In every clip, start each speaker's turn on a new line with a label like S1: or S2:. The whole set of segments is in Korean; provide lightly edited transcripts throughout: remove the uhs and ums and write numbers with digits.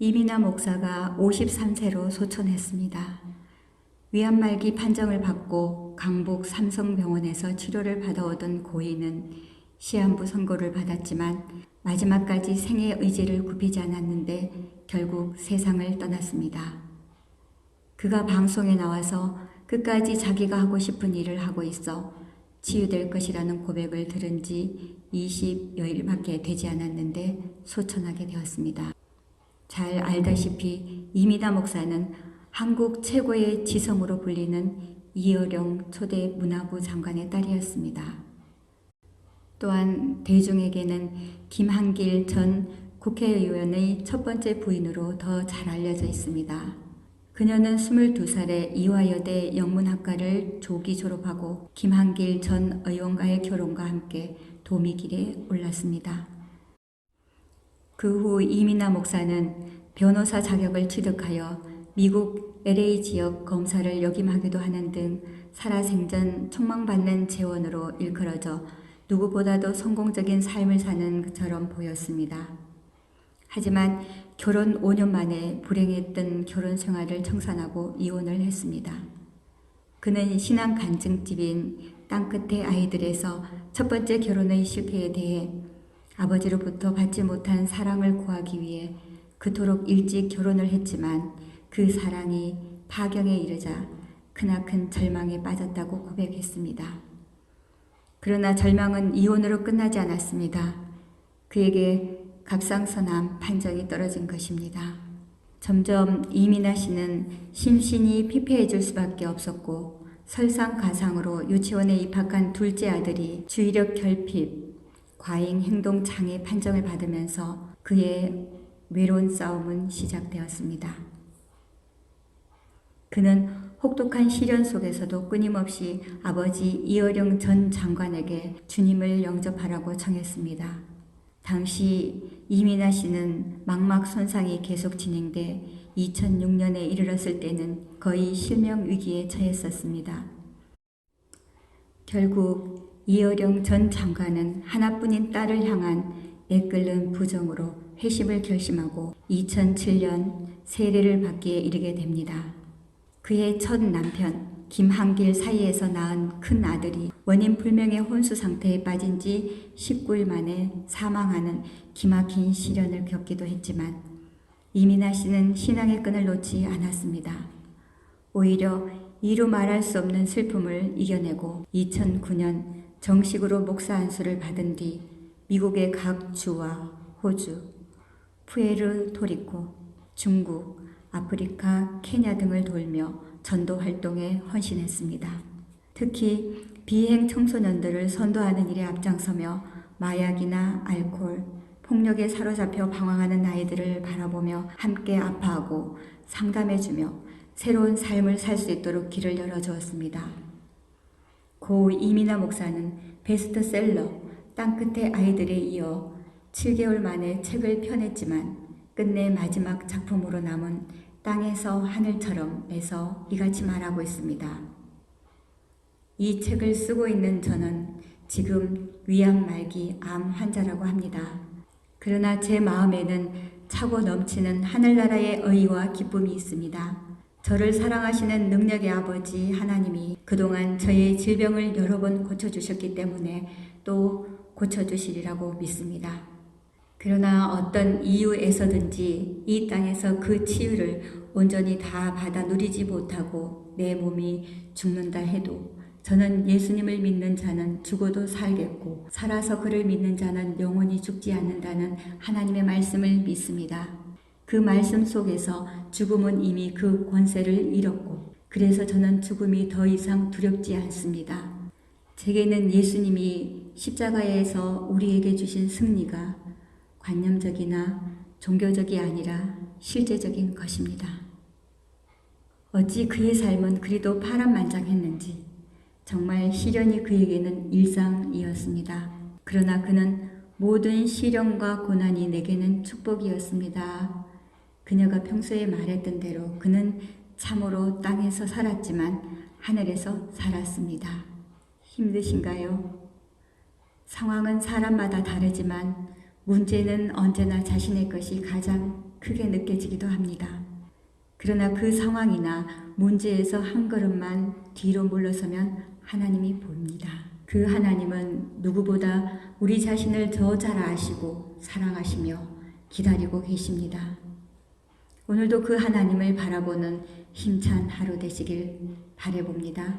S1: 이민아 목사가 53세로 소천했습니다. 위암말기 판정을 받고 강북 삼성병원에서 치료를 받아오던 고인은 시한부 선고를 받았지만 마지막까지 생의 의지를 굽히지 않았는데 결국 세상을 떠났습니다. 그가 방송에 나와서 끝까지 자기가 하고 싶은 일을 하고 있어 치유될 것이라는 고백을 들은 지 20여일밖에 되지 않았는데 소천하게 되었습니다. 잘 알다시피 이민아 목사는 한국 최고의 지성으로 불리는 이어령 초대 문화부 장관의 딸이었습니다. 또한 대중에게는 김한길 전 국회의원의 첫 번째 부인으로 더 잘 알려져 있습니다. 그녀는 22살에 이화여대 영문학과를 조기 졸업하고 김한길 전 의원과의 결혼과 함께 도미길에 올랐습니다. 그 후 이민아 목사는 변호사 자격을 취득하여 미국 LA 지역 검사를 역임하기도 하는 등 살아생전 촉망받는 재원으로 일컬어져 누구보다도 성공적인 삶을 사는 것처럼 보였습니다. 하지만 결혼 5년 만에 불행했던 결혼 생활을 청산하고 이혼을 했습니다. 그는 신앙 간증집인 땅끝의 아이들에서 첫 번째 결혼의 실패에 대해 아버지로부터 받지 못한 사랑을 구하기 위해 그토록 일찍 결혼을 했지만 그 사랑이 파경에 이르자 크나큰 절망에 빠졌다고 고백했습니다. 그러나 절망은 이혼으로 끝나지 않았습니다. 그에게 갑상선암 판정이 떨어진 것입니다. 점점 이민아 씨는 심신이 피폐해질 수밖에 없었고 설상가상으로 유치원에 입학한 둘째 아들이 주의력 결핍, 과잉 행동 장애 판정을 받으면서 그의 외로운 싸움은 시작되었습니다. 그는 혹독한 시련 속에서도 끊임없이 아버지 이어령 전 장관에게 주님을 영접하라고 청했습니다. 당시 이민아 씨는 망막 손상이 계속 진행돼 2006년에 이르렀을 때는 거의 실명 위기에 처했었습니다. 결국 이어령 전 장관은 하나뿐인 딸을 향한 애끓는 부정으로 회심을 결심하고 2007년 세례를 받기에 이르게 됩니다. 그의 첫 남편 김한길 사이에서 낳은 큰 아들이 원인 불명의 혼수 상태에 빠진 지 19일 만에 사망하는 기막힌 시련을 겪기도 했지만 이민아 씨는 신앙의 끈을 놓지 않았습니다. 오히려 이루 말할 수 없는 슬픔을 이겨내고 2009년 정식으로 목사 안수를 받은 뒤 미국의 각 주와 호주, 푸에르토리코, 중국, 아프리카, 케냐 등을 돌며 전도 활동에 헌신했습니다. 특히 비행 청소년들을 선도하는 일에 앞장서며 마약이나 알코올, 폭력에 사로잡혀 방황하는 아이들을 바라보며 함께 아파하고 상담해주며 새로운 삶을 살 수 있도록 길을 열어주었습니다. 고 이민아 목사는 베스트셀러 땅끝의 아이들에 이어 7개월 만에 책을 펴냈지만 끝내 마지막 작품으로 남은 땅에서 하늘처럼에서 이같이 말하고 있습니다. 이 책을 쓰고 있는 저는 지금 위암 말기 암 환자라고 합니다. 그러나 제 마음에는 차고 넘치는 하늘나라의 의와 기쁨이 있습니다. 저를 사랑하시는 능력의 아버지 하나님이 그동안 저의 질병을 여러 번 고쳐주셨기 때문에 또 고쳐주시리라고 믿습니다. 그러나 어떤 이유에서든지 이 땅에서 그 치유를 온전히 다 받아 누리지 못하고 내 몸이 죽는다 해도 저는 예수님을 믿는 자는 죽어도 살겠고 살아서 그를 믿는 자는 영원히 죽지 않는다는 하나님의 말씀을 믿습니다. 그 말씀 속에서 죽음은 이미 그 권세를 잃었고 그래서 저는 죽음이 더 이상 두렵지 않습니다. 제게는 예수님이 십자가에서 우리에게 주신 승리가 관념적이나 종교적이 아니라 실제적인 것입니다. 어찌 그의 삶은 그리도 파란만장했는지 정말 시련이 그에게는 일상이었습니다. 그러나 그는 모든 시련과 고난이 내게는 축복이었습니다. 그녀가 평소에 말했던 대로 그는 참으로 땅에서 살았지만 하늘에서 살았습니다. 힘드신가요? 상황은 사람마다 다르지만 문제는 언제나 자신의 것이 가장 크게 느껴지기도 합니다. 그러나 그 상황이나 문제에서 한 걸음만 뒤로 물러서면 하나님이 보입니다. 그 하나님은 누구보다 우리 자신을 더 잘 아시고 사랑하시며 기다리고 계십니다. 오늘도 그 하나님을 바라보는 힘찬 하루 되시길 바라봅니다.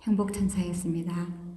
S1: 행복천사였습니다.